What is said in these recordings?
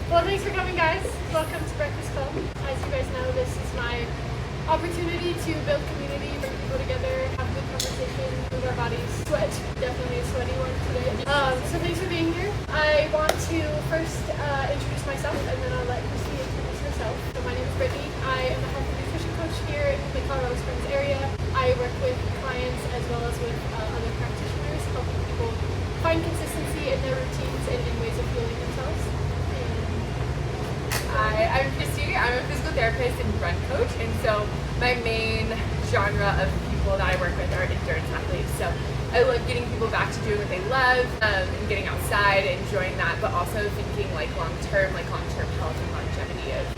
Well, thanks for coming, guys. Welcome to Breakfast Club. As you guys know, this is my opportunity to build community, bring people together, have good conversation, move our bodies, sweat. Definitely a sweaty one today. So thanks for being here. I want to first introduce myself, and then I'll let Christy introduce herself. So my name is Brittany. I am a health and nutrition coach here in the Colorado Springs area. I work with clients as well as with other practitioners, helping people find consistency in their routines and in ways of fueling themselves. Hi, I'm Christy. I'm a physical therapist and run coach, and so my main genre of people that I work with are endurance athletes. So I love getting people back to doing what they love and getting outside, enjoying that, but also thinking like long-term health and longevity of.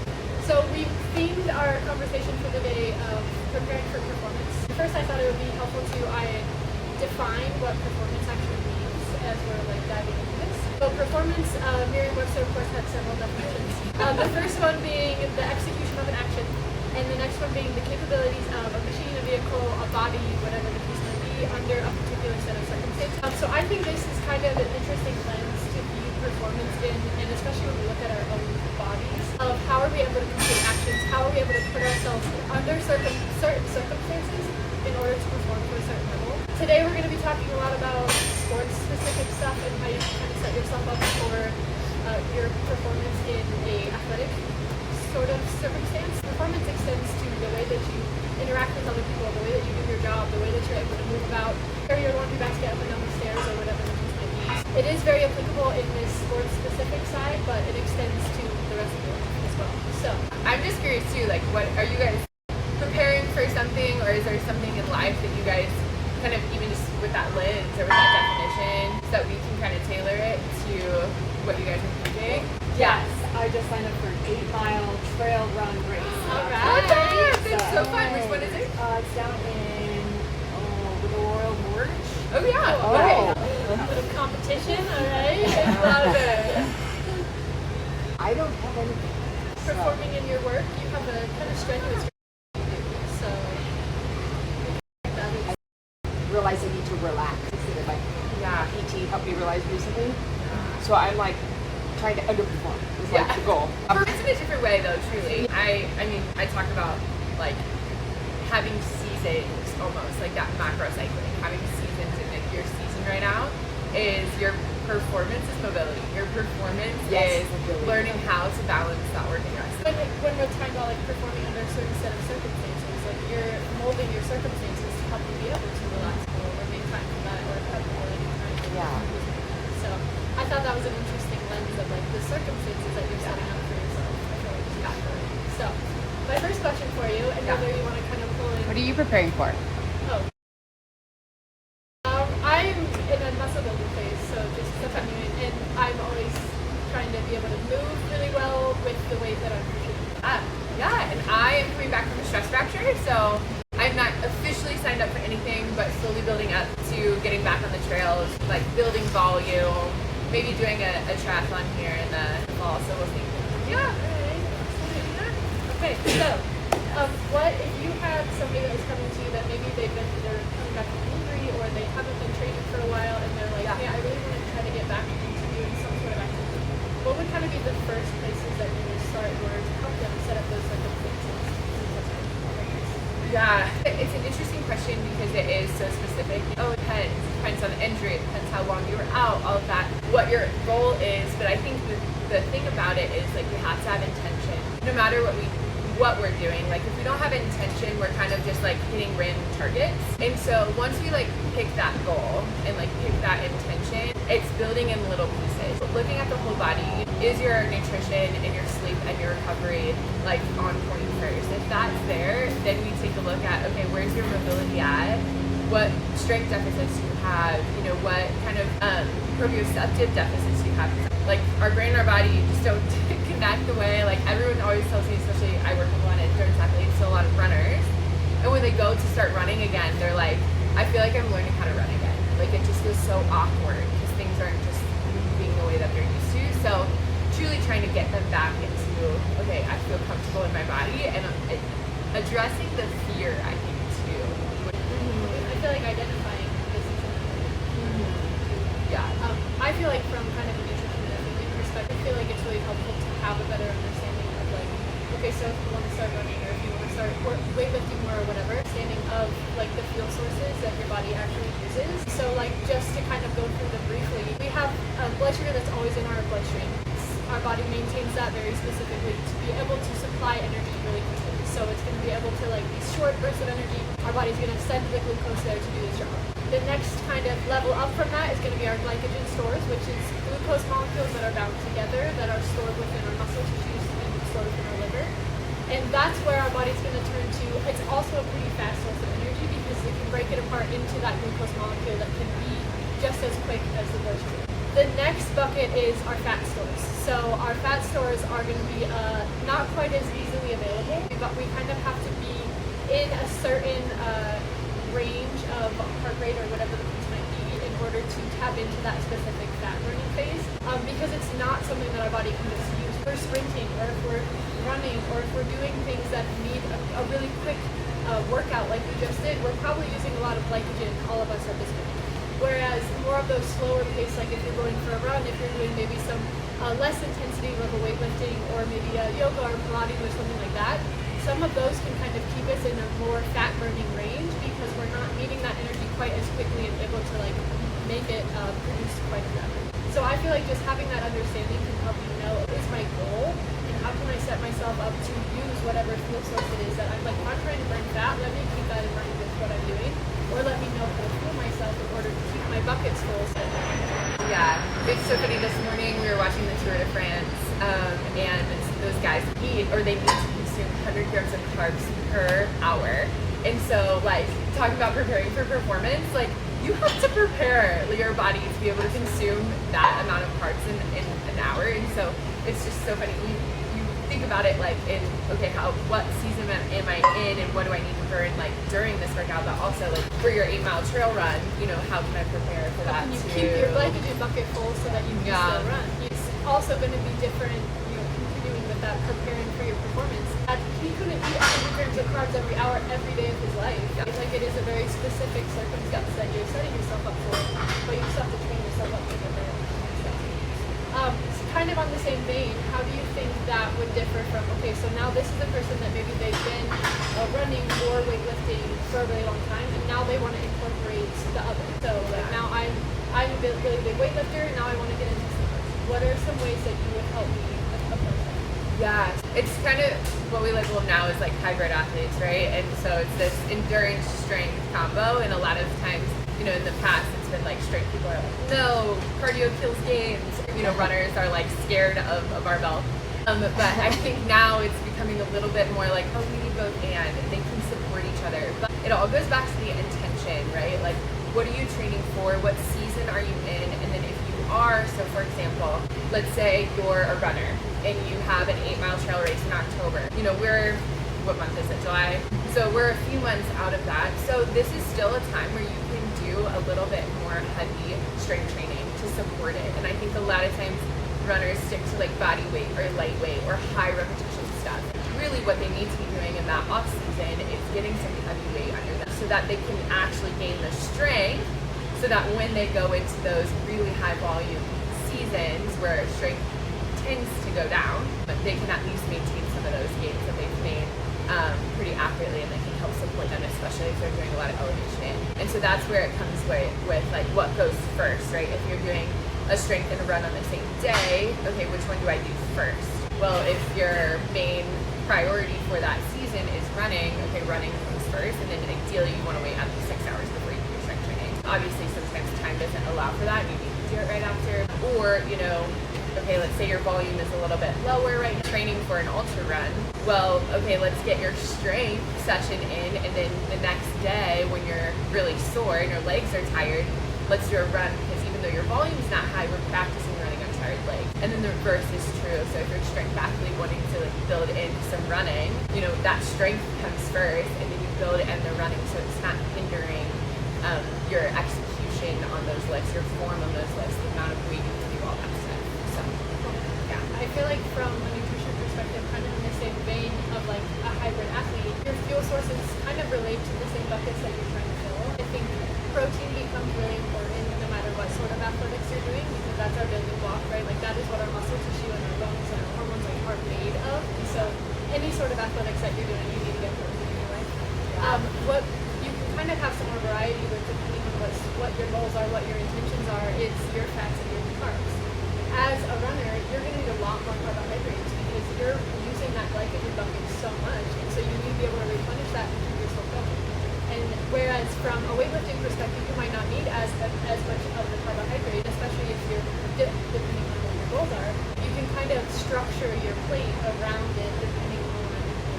So we themed our conversation for the day of preparing for performance. First, I thought it would be helpful to define what performance actually means as we're like diving into this. So performance, Merriam-Webster of course had several definitions. The first one being the execution of an action, and the next one being the capabilities of a machine, a vehicle, a body, whatever the case may be, under a particular set of circumstances. So I think this is kind of an interesting lens to view performance in, and especially when we look at our own bodies, of how are we able to complete actions, how are we able to put ourselves under certain circumstances in order to perform to a certain level. Today we're going to be talking a lot about sports-specific stuff and how you can kind of set yourself up for your performance in a athletic sort of circumstance. Performance extends to the way that you interact with other people, the way that you do your job, the way that you're able to move about, carry your laundry basket up and down the stairs, or whatever the case may be. It is very applicable in this sports-specific side, but it extends to the rest of your life as well. So I'm just curious too, like what are you guys preparing for something, or is there something in life that you guys kind of even just with that lens or with that definition so that we can kind of tailor it to what you guys are thinking? Yes, I just signed up for an 8-mile trail run race. all Oh, right. that's so fun. Which one is it? It's down in the Royal Gorge. Oh yeah. Oh. Okay. A little competition, all right. Love it. I don't have anything. Performing in your work, you have a kind of strenuous so that is Realize I need to relax. Instead of like Yeah. PT helped me realize recently. So I'm like trying to underperform is like the goal. It's in a different way though, truly. I mean, I talk about like having seasons almost, like that macro cycling. Having seasons in like your season right now is your performance is mobility. Your performance Yes, is mobility. learning how to balance that work and rest. when we're talking about like performing under a certain set of circumstances, like you're molding your circumstances to help you be able to relax more or make time for that or have quality time for Yeah. So I thought that was an interesting lens of like the circumstances that you're setting up for yourself. I feel like it's fascinating. So my first question for you, and whether you want to kind of pull in. What are you preparing for? Oh. I'm in a muscle building phase, so just something new, and I'm always trying to be able to move really well with the weight that I'm pushing. Yeah, and I am coming back from a stress fracture, so I'm not officially signed up for anything, but slowly building up to getting back on the trails, like building volume, maybe doing a triathlon here in the fall, so we'll see. Yeah. Okay, so what if you had somebody that was coming to you that maybe they're coming back from injury or they haven't been training for a while and they're like, hey, I really want to try to get back into doing some sort of activity. What would kind of be the first places that you would start in order to help them set up those circumstances? Yeah, it's an interesting question because it is so specific. Oh, it depends. It depends on the injury. It depends how long you were out, all of that, what your goal is. But I think the thing about it is like we have to have intention. No matter what we're doing, like if we don't have intention, we're kind of just like hitting random targets. And so once we like pick that goal and like pick that intention, it's building in little pieces. Looking at the whole body, is your nutrition and your sleep and your recovery like on point first? If that's there, then we take a look at, okay, where's your mobility at? What strength deficits do you have? You know, what kind of proprioceptive deficits do you have? Like our brain and our body just don't connect the way, like everyone always tells me, especially I work with a lot of endurance athletes, so a lot of runners, and when they go to start running again, they're like, I feel like I'm learning how to run again. Like it just feels so awkward because things aren't just moving the way that they're used to. So truly trying to get them back into, okay, I feel comfortable in my body, and addressing the fear, I think, too. I feel like identifying this is Yeah. I feel like from kind of a nutrition and a food perspective, I feel like it's really helpful to okay, so if you want to start running or if you want to start weightlifting more or whatever, understanding of like the fuel sources that your body actually uses. So like just to kind of go through them briefly, we have blood sugar that's always in our bloodstream. Our body maintains that very specifically to be able to supply energy really quickly. So it's going to be able to like these short bursts of energy, our body's going to send the glucose there to do this job. The next kind of level up from that is going to be our glycogen stores, which is glucose molecules that are bound together, that are stored within our muscle tissues and stored within our liver. And that's where our body's going to turn to. It's also a pretty fast source of energy because it can break it apart into that glucose molecule that can be just as quick as the blood sugar. The next bucket is our fat stores. So our fat stores are going to be not quite as easily available, but we kind of have to be in a certain range of heart rate or whatever the case might be in order to tap into that specific fat burning phase, because it's not something that our body can just use. If we're sprinting or if we're running or if we're doing things that need a really quick workout like we just did, we're probably using a lot of glycogen, all of us at this point. Whereas more of those slower pace, like if you're going for a run, if you're doing maybe some less intensity level weightlifting or maybe yoga or Pilates or something like that, some of those can kind of keep us in a more fat burning range because we're not needing that energy quite as quickly and able to like make it produce quite as rapidly. So I feel like just having that understanding can help you know, what is my goal and how can I set myself up to use whatever fuel source it is that I'm like, if I'm trying to burn fat, let me keep that in mind with what I'm doing, or let me know how to fuel myself in order to keep my buckets full. Yeah, it's so funny. This morning we were watching the Tour de France, and those guys need to consume 100 grams of carbs per hour. And so, like, talking about preparing for performance, like, you have to prepare your body to be able to consume that amount of carbs in an hour. And so it's just so funny. You think about it like in, okay, what season am I in and what do I need to burn like during this workout, but also like for your 8-mile trail run, you know, how can I prepare for that Can you too? keep your glycogen bucket full so that you can still run? It's also going to be different, you know, continuing with that, preparing for your performance. He couldn't eat 100 grams of carbs every hour, every day of his life. It's like it is a very specific circumstance that you're setting yourself up for, but you still have to train yourself up to get there. It's kind of on the same vein, how do you think that would differ from, okay, so now this is a person that maybe they've been running or weightlifting for a really long time, and now they want to incorporate the other. So like now I'm a really big weightlifter, and now I want to get into something. What are some ways that you would help me approach that? Yeah, it's kind of what we label now as like hybrid athletes, right? And so it's this endurance strength combo, and a lot of times, you know, in the past it's been like strength people are like, no, cardio kills gains. You know, runners are like scared of a barbell. But I think now it's becoming a little bit more like, oh, we need both and they can support each other. But it all goes back to the intention, right? Like, what are you training for? What season are you in? And then if you are, so for example, let's say you're a runner and you have an 8-mile trail race in October. You know, what month is it? July? So we're a few months out of that. So this is still a time where you can do a little bit more heavy strength training to support it. And I think a lot of times runners stick to like body weight or lightweight or high repetition stuff. Really what they need to be doing in that off season is getting some heavy weight under them so that they can actually gain the strength, so that when they go into those really high volume seasons where strength tends to go down, but they can at least maintain some of those gains that they've made pretty accurately, and they can help support them, especially if they're doing a lot of elevation. And so that's where it comes with like what goes first, right? If you're doing a strength and a run on the same day, okay, which one do I do first? Well, if your main priority for that season is running, okay, running comes first, and then ideally you want to wait up to 6 hours before you do your strength training. Obviously, sometimes time doesn't allow for that, and you need to do it right after. Or, you know, okay, let's say your volume is a little bit lower right now, training for an ultra run. Well, okay, let's get your strength session in, and then the next day when you're really sore and your legs are tired, let's do a run, because even though your volume's not high, we're practicing running on tired legs. And then the reverse is true. So if you're a strength athlete wanting to like build in some running, you know, that strength comes first, and then you build in the running, so it's not hindering your execution on those lifts, your form on those lifts, the amount of weight you can do, all that stuff. So yeah, I feel like from a nutrition perspective, kind of in the same vein of like a hybrid athlete, your fuel sources kind of relate to the same buckets that you're trying to fill. I think protein becomes really important no matter what sort of athletics you're doing, because that's our building block, right? Like that is what our muscle tissue and our bones and our hormones are made of. And so any sort of athletics that you're doing, you need to get protein in your life. What you can kind of have some more variety with, depending on what your goals are, what your intentions are, it's your fats and your carbs. As a runner, you're going to need a lot more carbohydrates because you're using that glycogen bucket so much, and so you need to be able to replenish that and keep yourself going. And whereas from a weightlifting perspective, you might not need as much of the carbohydrate, especially if you're depending on what your goals are. You can kind of structure your plate around it depending on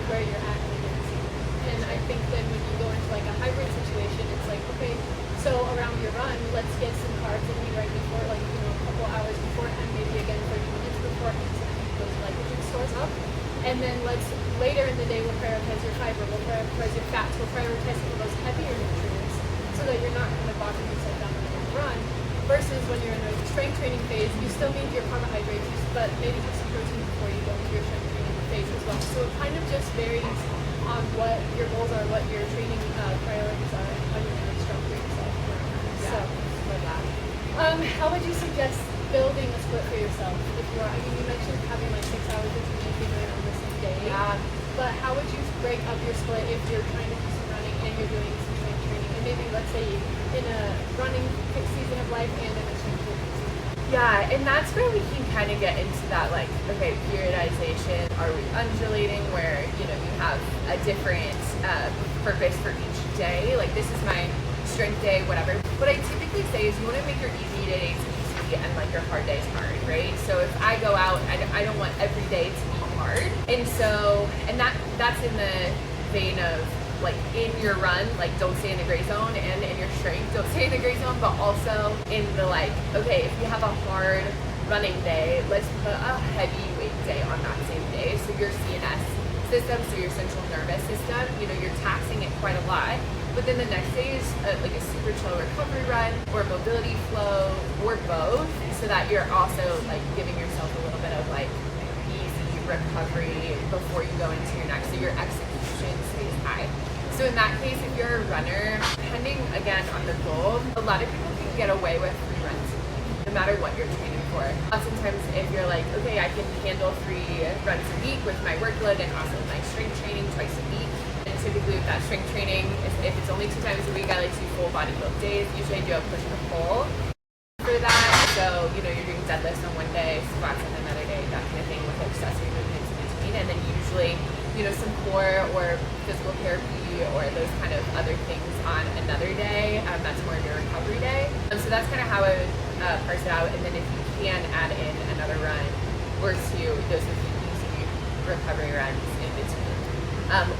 where you're at in the season. And I think then when you go into like a hybrid situation, it's like, okay, so around your run, let's get some carbs in you right before, like, you know, a couple hours beforehand, maybe again 30 minutes beforehand, so that keep those glycogen stores up. And then let's, later in the day, we'll prioritize your fiber, we'll prioritize your fats, we'll prioritize some of those heavier nutrients so that you're not kind of bogging yourself down on the run. Versus when you're in a strength training phase, you still need your carbohydrates, but maybe have some protein before you go into your strength training phase as well. So it kind of just varies on what your goals are, what your training priorities are, and how you're going to structure yourself around that. So, for that. how would you suggest building a split for yourself? If you are, I mean, you mentioned having like 6 hours of training if you're doing it on the same day. Yeah. But how would you break up your split if you're trying to do some running and you're doing some strength training? And maybe, let's say, in a running season of life and in a strength training season. Yeah, and that's where we can kind of get into that, like, okay, periodization. Are we undulating where, you know, you have a different purpose for each day? Like, this is my strength day, whatever. What I typically say is you want to make your easy days easy and like your hard days hard, right? So if I go out, I don't want every day to be hard. And so, and that's in the vein of, like, in your run, like, don't stay in the gray zone, and in your strength, don't stay in the gray zone, but also in the, like, okay, if you have a hard running day, let's put a heavy weight day on that same day. So your CNS system, so your central nervous system, you know, you're taxing it quite a lot. But then the next day is like a super chill recovery run or mobility flow or both, so that you're also like giving yourself a little bit of like easy recovery before you go into your next, so your execution stays high. So in that case, if you're a runner, depending again on the goal, a lot of people can get away with 3 runs no matter what you're training for. Sometimes if you're like, okay, I can handle 3 runs a week with my workload and also my strength training twice a week. Typically with that strength training, if it's only 2 times a week, I like to do full body build days. Usually I do a push and a pull for that. So, you know, you're doing deadlifts on one day, squats on another day, that kind of thing with accessory movements in between. And then usually, you know, some core or physical therapy or those kind of other things on another day. That's more your recovery day. So that's kind of how I would parse it out. And then if you can add in another run or 2, those would be easy recovery runs in between.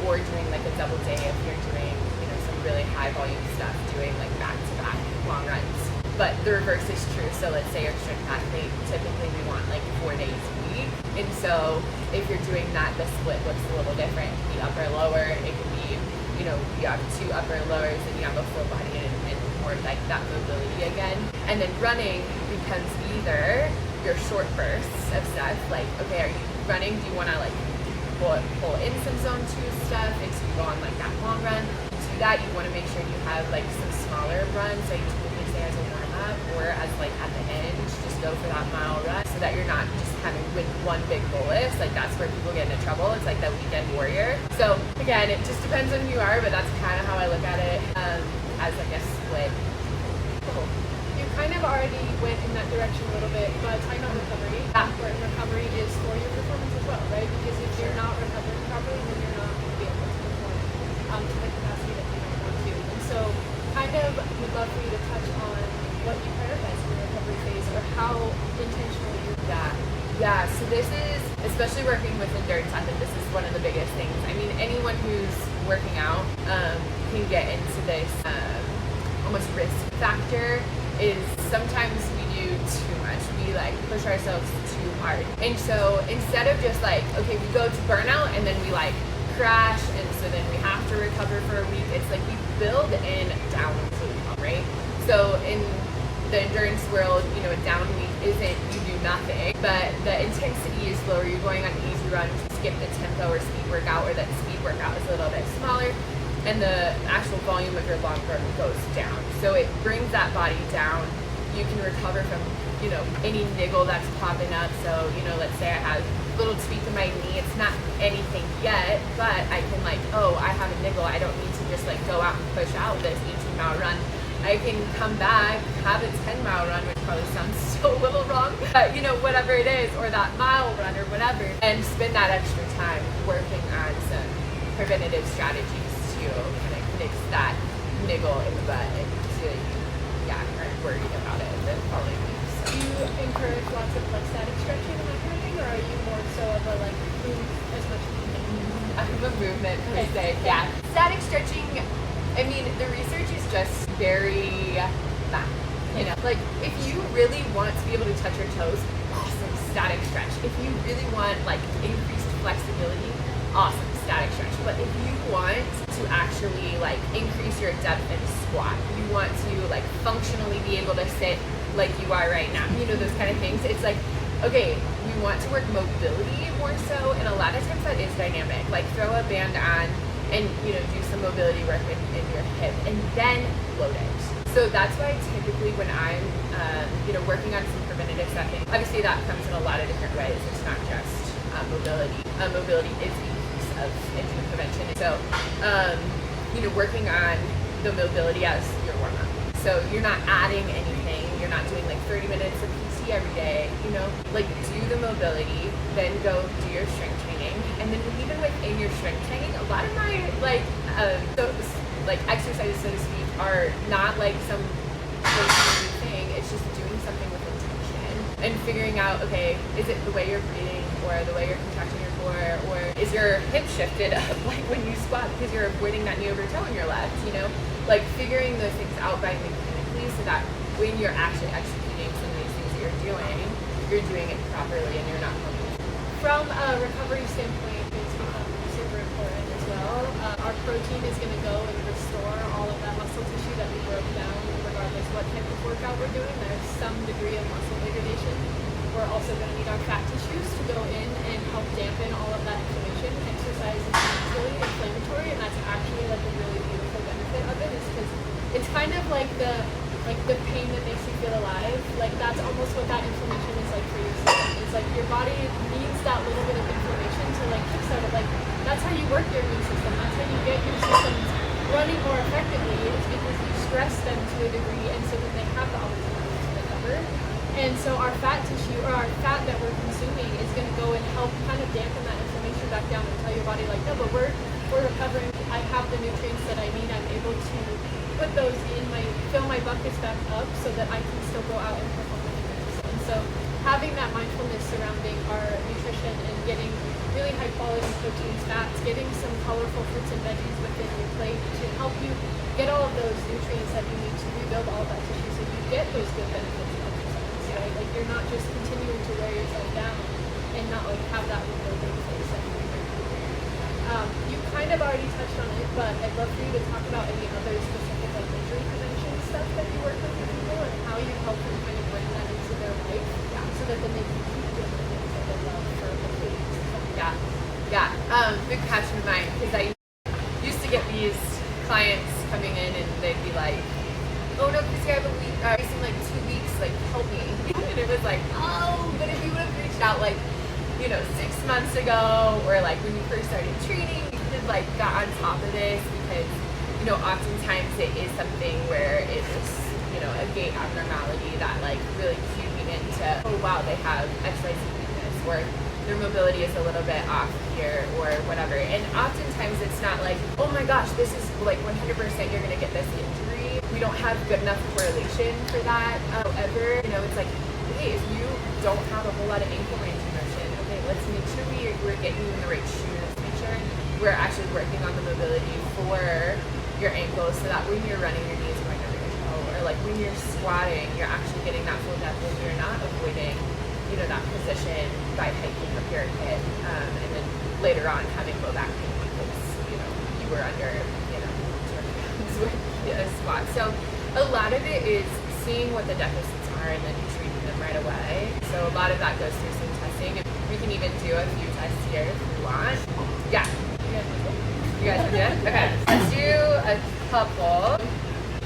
Or doing like a double day if you're doing, you know, some really high volume stuff, doing like back-to-back long runs. But the reverse is true. So let's say you're a strength athlete, typically we want like 4 days a week. And so if you're doing that, the split looks a little different. It can be upper lower, it can be, you know, you have 2 upper and lowers and you have a full body and more like that mobility again. And then running becomes either your short bursts of stuff, like, okay, are you running? Do you want to like pull in some zone 2 stuff and so you go on like that long run? To do that, you want to make sure you have like some smaller runs that you typically say as a warm-up or as like at the end, just go for that mile run so that you're not just kind of with one big bolus. Like that's where people get into trouble. It's like the weekend warrior. So again, it just depends on who you are, but that's kind of how I look at it as like a split. Cool. You kind of already went in that direction a little bit, but talking about recovery, important recovery is for your performance as well, right? Because if you're not recovering properly, then you're not going to be able to perform to the capacity that you might want to. And so kind of would love for you to touch on what you prioritize in the recovery phase or how intentional you do that. Yeah, so this is, especially working with endurance athletes, this is one of the biggest things. I mean, anyone who's working out can get into this almost risk factor is sometimes we do too much. We like push ourselves too hard. And so instead of just like, okay, we go to burnout and then we like crash and so then we have to recover for a week, it's like we build in down week, right? So in the endurance world, you know, a down week isn't you do nothing, but the intensity is lower. You're going on easy runs, skip the tempo or speed workout, or that speed workout is a little bit smaller, and the actual volume of your long run goes down. So it brings that body down. You can recover from, you know, any niggle that's popping up. So, you know, let's say I have a little tweak in my knee. It's not anything yet, but I can like, oh, I have a niggle. I don't need to just like go out and push out this 18-mile run. I can come back, have a 10-mile run, which probably sounds so a little wrong, but you know, whatever it is, or that mile run or whatever, and spend that extra time working on some preventative strategies to kind of fix that niggle in the butt and so you aren't worried about it the following weeks. Do you encourage lots of like static stretching and that kind of thing, or are you more so of a like move as much as you can? I'm a movement per se, yeah. Static stretching, I mean, the research is just very math. You know, like if you really want to be able to touch your toes, awesome, static stretch. If you really want like increased flexibility, awesome, static stretch. But if you want to actually like increase your depth in squat, you want to like functionally be able to sit like you are right now, you know, those kind of things. It's like, okay, we want to work mobility more so, and a lot of times that is dynamic. Like throw a band on and, you know, do some mobility work in your hip and then load it. So that's why typically when I'm, you know, working on some preventative setting, obviously that comes in a lot of different ways. It's not just mobility. Mobility is a piece of injury prevention. So, you know, working on the mobility as your warm-up. So you're not adding anything. You're not doing like 30 minutes of PT every day, you know, like do the mobility, then go do your strength training. And then even within your strength training, a lot of my like exercises, so to speak, are not like some crazy thing. It's just doing something with intention and figuring out, okay, is it the way you're breathing or the way you're contracting your core, or is your hip shifted up like when you squat because you're avoiding that knee over toe in your left, you know? Like figuring those things out by mechanically so that when you're actually executing some of these things that you're doing it properly and you're not pumping. From a recovery standpoint, it's become super important as well. Our protein is going to go and restore all of that muscle tissue that we broke down, regardless what type of workout we're doing. There's some degree of muscle degradation. We're also going to need our fat tissues to go in and help dampen all of that inflammation. Exercise is really inflammatory, and that's actually like a really beautiful benefit of it, is because it's kind of like the pain that makes you feel alive. Like that's almost what that inflammation is like for your system. It's like your body needs that little bit of inflammation to like kickstart it. Like that's how you work your immune system. That's how you get your systems running more effectively. It's because you stress them to a degree, and so that they have the opportunity to recover. And so our fat tissue, or our fat that we're consuming, is going to go and help kind of dampen that inflammation back down and tell your body like, no, but we're recovering. I have the nutrients that I need. I'm able to put those in fill my buckets back up so that I can still go out and perform my nutrition. And so having that mindfulness surrounding our nutrition and getting really high quality proteins, fats, getting some colorful fruits and veggies within your plate to help you get all of those nutrients that you need to rebuild all of that tissue so you get those good benefits of exercise, right? Like you're not just continuing to wear yourself down and not like have that rebuilding phase that you're you kind of already touched on it, but I'd love for you to talk about any other specific like injury prevention stuff that you work with people and how you help them kind of bring that into their life so that then they can keep doing the things that they love for hopefully. Good catch in mind, because I used to get these clients coming in and they'd be like, oh no, Christy, I have a week, racing like 2 weeks, like help me. And it was like, oh, but if you would have reached out like, you know, 6 months ago, or like when you first started training, you could have like got on top of this, because, you know, oftentimes it is something where it's, you know, a gait abnormality that like really cued me into, oh wow, they have XYZ weakness, or their mobility is a little bit off here, or whatever. And oftentimes it's not like, oh my gosh, this is like 100% you're gonna get this injury. We don't have good enough correlation for that. However, you know, it's like, hey, if you don't have a whole lot of ankle range of motion, okay, let's make sure we're getting you in the right shoes. Make sure we're actually working on the mobility for your ankles, so that when you're running, your knees going under your toe, or like when you're squatting, you're actually getting that full depth, and you're not avoiding, you know, that position by hiking up your hip, and then later on having low back pain because, you know, you were under, you know, 200 pounds with a squat. So a lot of it is seeing what the deficits are and then treating them right away. So a lot of that goes through some testing. We can even do a few tests here if you want. Yeah. You guys are good? Okay. Let's do a couple.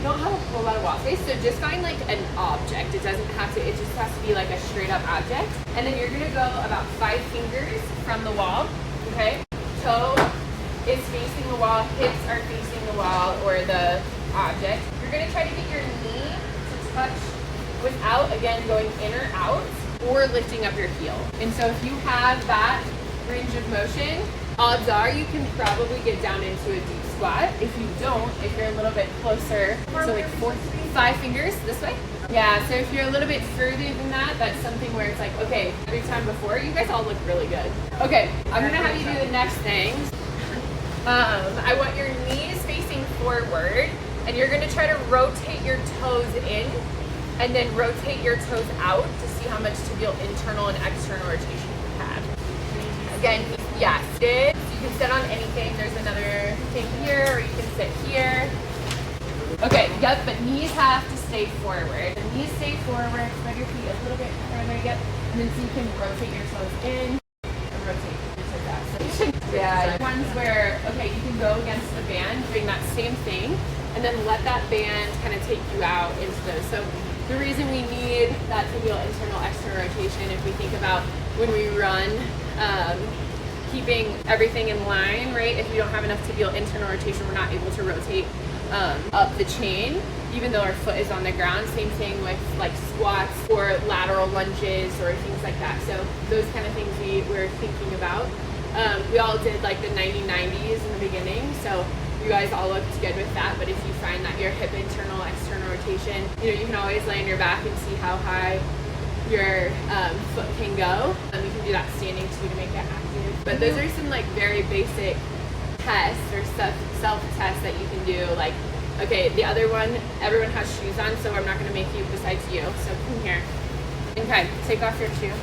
Don't have a whole lot of wall space, so just find like an object. It doesn't have to, it just has to be like a straight up object. And then you're gonna go about 5 fingers from the wall. okay? Toe is facing the wall, hips are facing the wall or the object. You're gonna try to get your knee to touch without, again, going in or out or lifting up your heel. And so if you have that range of motion, odds are you can probably get down into a deep squat. If you don't, if you're a little bit closer, so like 5 fingers this way. Yeah, so if you're a little bit further than that, that's something where it's like, okay, every time before, you guys all look really good. Okay, I'm gonna have you do the next thing. I want your knees facing forward, and you're gonna try to rotate your toes in, and then rotate your toes out to see how much tibial internal and external rotation you have. Again, yes, did. You can sit on anything. There's another thing here, or you can sit here. Okay, yep, but knees have to stay forward. The knees stay forward, spread your feet a little bit further, yep. And then so you can rotate your toes in and rotate your toes out. So yeah, ones where, okay, you can go against the band doing that same thing, and then let that band kind of take you out into those. So the reason we need that tibial internal external rotation, if we think about when we run, keeping everything in line, right? If we don't have enough tibial internal rotation, we're not able to rotate up the chain, even though our foot is on the ground. Same thing with like squats or lateral lunges or things like that. So those kind of things we're thinking about. We all did like the 90-90s in the beginning, so you guys all looked good with that. But if you find that your hip internal external rotation, you can always lay on your back and see how high your foot can go. You can do that standing too to make it active. But those are some like very basic tests or self-tests that you can do. Like, okay, the other one, everyone has shoes on, so I'm not going to make you besides you. So come here. Okay, take off your shoe.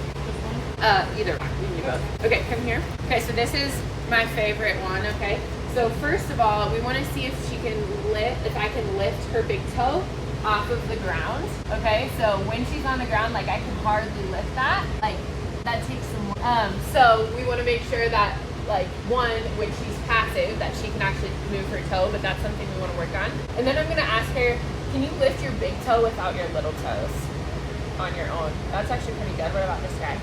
Either one, you can do both. Okay, come here. Okay, so this is my favorite one, okay? So first of all, we want to see if I can lift her big toe off of the ground, okay? So when she's on the ground, like I can hardly lift that. Like that takes some more. So we want to make sure that like one, when she's passive, that she can actually move her toe, but that's something we want to work on. And then I'm going to ask her, can you lift your big toe without your little toes on your own? That's actually pretty good. What about this guy?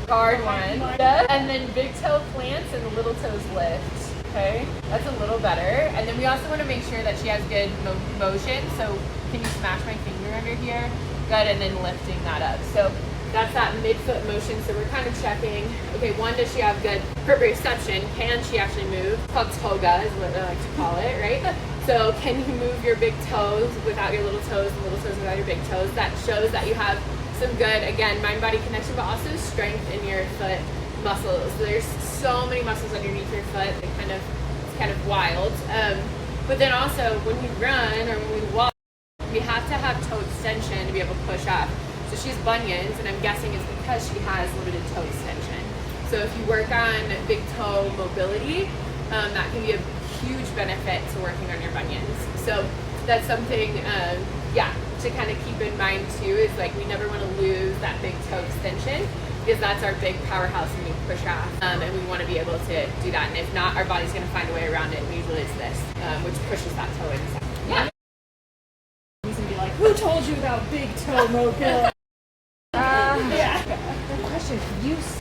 Hard one. And then big toe plants and the little toes lift. Okay, that's a little better. And then we also want to make sure that she has good motion. So can you smash my finger under here? Good, and then lifting that up. So that's that midfoot motion. So we're kind of checking, okay, one, does she have good proprioception? Can she actually move? It's called toga is what I like to call it, right? So can you move your big toes without your little toes and little toes without your big toes? That shows that you have some good, again, mind-body connection, but also strength in your foot muscles. There's so many muscles underneath your foot. It's kind of wild. But then also when we run or when we walk, we have to have toe extension to be able to push up. So she has bunions, and I'm guessing it's because she has limited toe extension. So if you work on big toe mobility, that can be a huge benefit to working on your bunions. So that's something, to kind of keep in mind too, is like we never want to lose that big toe extension, because that's our big powerhouse when we push off, and we want to be able to do that. And if not, our body's going to find a way around it, and usually it's this, which pushes that toe inside. Yeah. He's going to be like, who told you about big toe mobility? Yeah. Good question.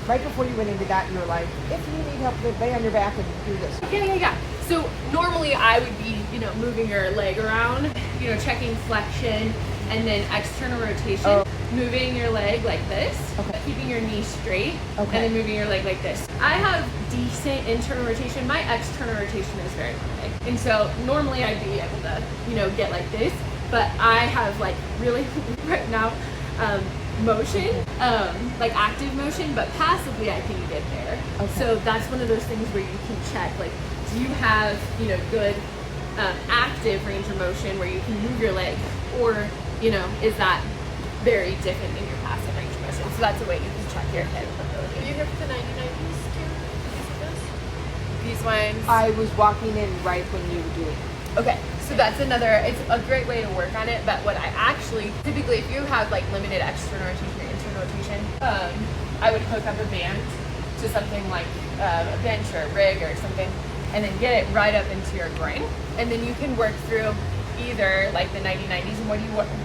Right before you went into that, you were like, if you need help, lay on your back and do this. Yeah. So normally I would be, moving your leg around, checking flexion and then external rotation, moving your leg like this, keeping your knee straight, and then moving your leg like this. I have decent internal rotation. My external rotation is very limited. And so normally I'd be able to, get like this, but I have like really right now, motion, like active motion, but passively I can get there. So that's one of those things where you can check, like, do you have, good active range of motion where you can move your leg, or, is that very different in your passive range of motion? So that's a way you can check your hip mobility. Are you here for the 90-90s too? Did you see those? These ones. I was walking in right when you were doing it. Okay, so that's it's a great way to work on it, but what I actually, typically if you have like limited external rotation or internal rotation, I would hook up a band to something like a bench or a rig or something, and then get it right up into your groin. And then you can work through either like the 90-90s, and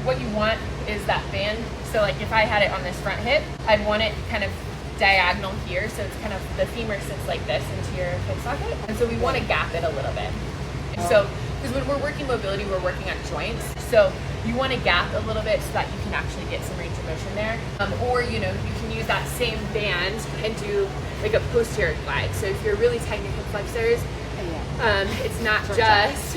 what you want is that band. So like if I had it on this front hip, I'd want it kind of diagonal here, so it's kind of, the femur sits like this into your hip socket, and so we want to gap it a little bit. So, because when we're working mobility, we're working on joints, so you want to gap a little bit so that you can actually get some range of motion there. Or, you know, you can use that same band and do like a posterior glide. So if you're really tight in your hip flexors, it's not just,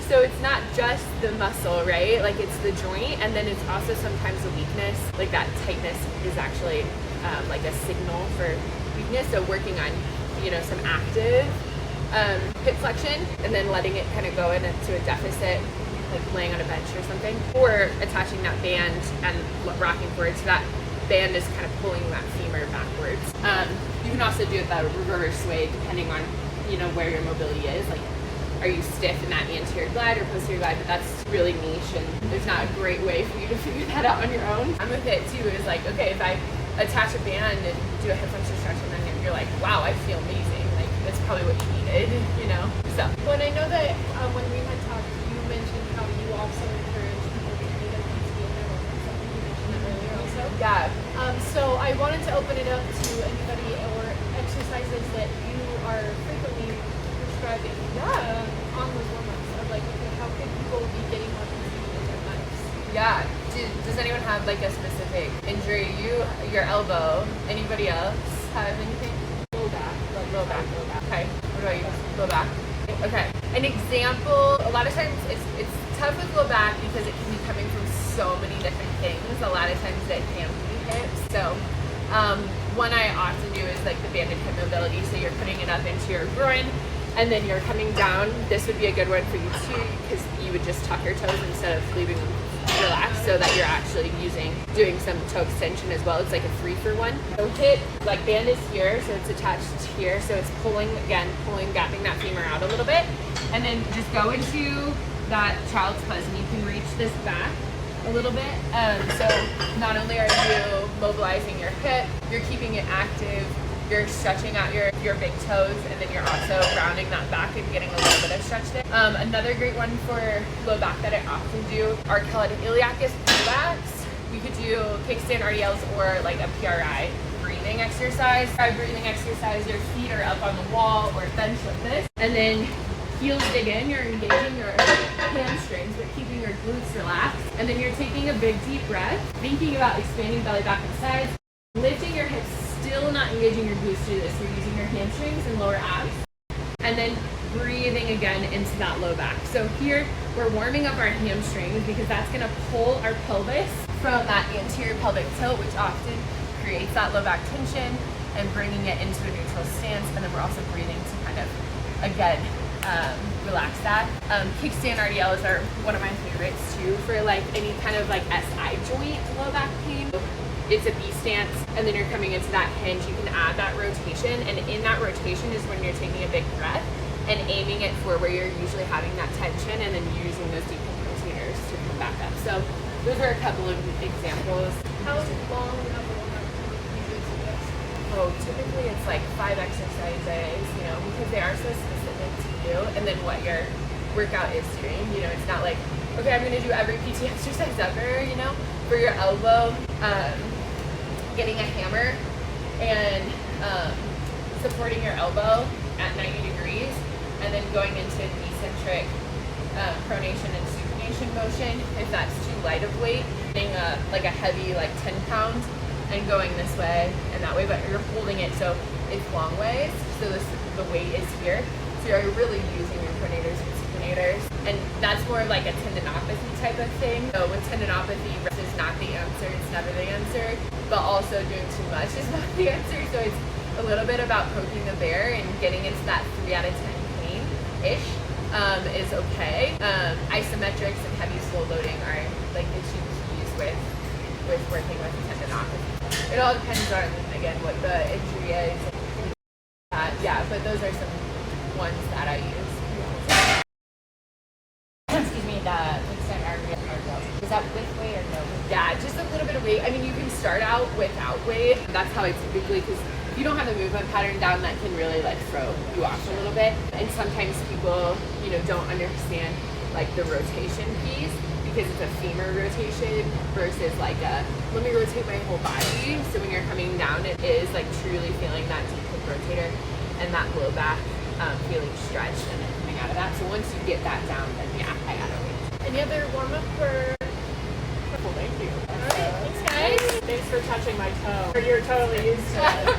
so it's not just the muscle, right? Like it's the joint, and then it's also sometimes the weakness. Like that tightness is actually like a signal for weakness. So working on, you know, some active hip flexion, and then letting it kind of go into a deficit, like laying on a bench or something, or attaching that band and rocking forward, so that band is kind of pulling that femur backwards. You can also do it the reverse way, depending on, you know, where your mobility is. Like, are you stiff in that anterior glide or posterior glide? But that's really niche, and there's not a great way for you to figure that out on your own. I'm with it too. Is like, okay, if I attach a band and do a hip flexor stretch, and then you're like, wow, I feel amazing. Like that's probably what you needed, you know. So, when I know that when we had talked, you mentioned how you also encourage people to meet a PT in their workouts. I think you mentioned that earlier also. yeah. So I wanted to open it up to anybody or exercises that you are frequently prescribing on those warm-ups of like, okay, how can people be getting more PT in their lives? Yeah. Does anyone have like a specific injury? Your elbow. Anybody else have anything? Low back. Low back. Okay. What about you? Low back. Okay. An example. A lot of times it's tough with low back because it can be coming from so many different things. A lot of times it can be hips. So one I often do is like the banded hip mobility. So you're putting it up into your groin, and then you're coming down. This would be a good one for you too, because you would just tuck your toes instead of leaving them relaxed, so that you're actually doing some toe extension as well. It's like a 3-for-1. So hip, like band is here, so it's attached here, so it's pulling, gapping that femur out a little bit, and then just go into that child's pose, and you can reach this back a little bit. So not only are you mobilizing your hip, you're keeping it active, you're stretching out your big toes, and then you're also rounding that back and getting a little bit of stretch there. Another great one for low back that I often do are called iliacus pullbacks. We could do kickstand RDLs or like a PRI breathing exercise. Breathing exercise, your feet are up on the wall or bench like this, and then heels dig in, you're engaging your hamstrings but keeping your glutes relaxed, and then you're taking a big deep breath, thinking about expanding belly back and sides, lifting your hips, still not engaging your glutes to do this. You're using your hamstrings and lower abs, and then breathing again into that low back. So here we're warming up our hamstrings because that's going to pull our pelvis from that anterior pelvic tilt, which often creates that low back tension, and bringing it into a neutral stance. And then we're also breathing to kind of, again, relax that. Kickstand RDLs are one of my favorites too for like any kind of like SI joint low back pain. It's a B stance, and then you're coming into that hinge. You can add that rotation, and in that rotation is when you're taking a big breath and aiming it for where you're usually having that tension, and then using those deep containers to come back up. So those are a couple of examples. How long of a warm-up do you usually suggest? Oh, typically it's like 5 exercises, you know, because they are so specific to you, and then what your workout is doing. You know, it's not like, okay, I'm going to do every PT exercise ever, you know. For your elbow, getting a hammer and supporting your elbow at 90 degrees, and then going into an eccentric pronation and supination motion if that's too light of weight, getting like a heavy, like 10 pounds, and going this way and that way, but you're holding it so it's long ways, so the weight is here, so you're really using your pronators and supinators, and that's more like a tendinopathy type of thing. So with tendinopathy, rest is not the answer, it's never the answer, but also doing too much is not the answer. So it's a little bit about poking the bear and getting into that 3 out of 10 pain-ish is okay. Isometrics and heavy slow loading are like the 2 keys with working with tendinopathy. It all depends on, again, what the injury is. Yeah, but those are some ones that I use. Excuse me, the kickstand RDL. Is that with weight or no weight? Yeah, just a little bit of weight. I mean, you can start out without weight. That's how I typically, because if you don't have the movement pattern down, that can really like throw you off a little bit. And sometimes people, you know, don't understand like the rotation piece, because it's a femur rotation versus like a let me rotate my whole body. So when you're coming down, it is like truly feeling that deep hip rotator and that low back feeling stretched and then coming out of that. So once you get that down, then yeah, I gotta wait. Any other warm up for? Well, thank you. All right, thanks guys. Thanks for touching my toe. You're totally used to it.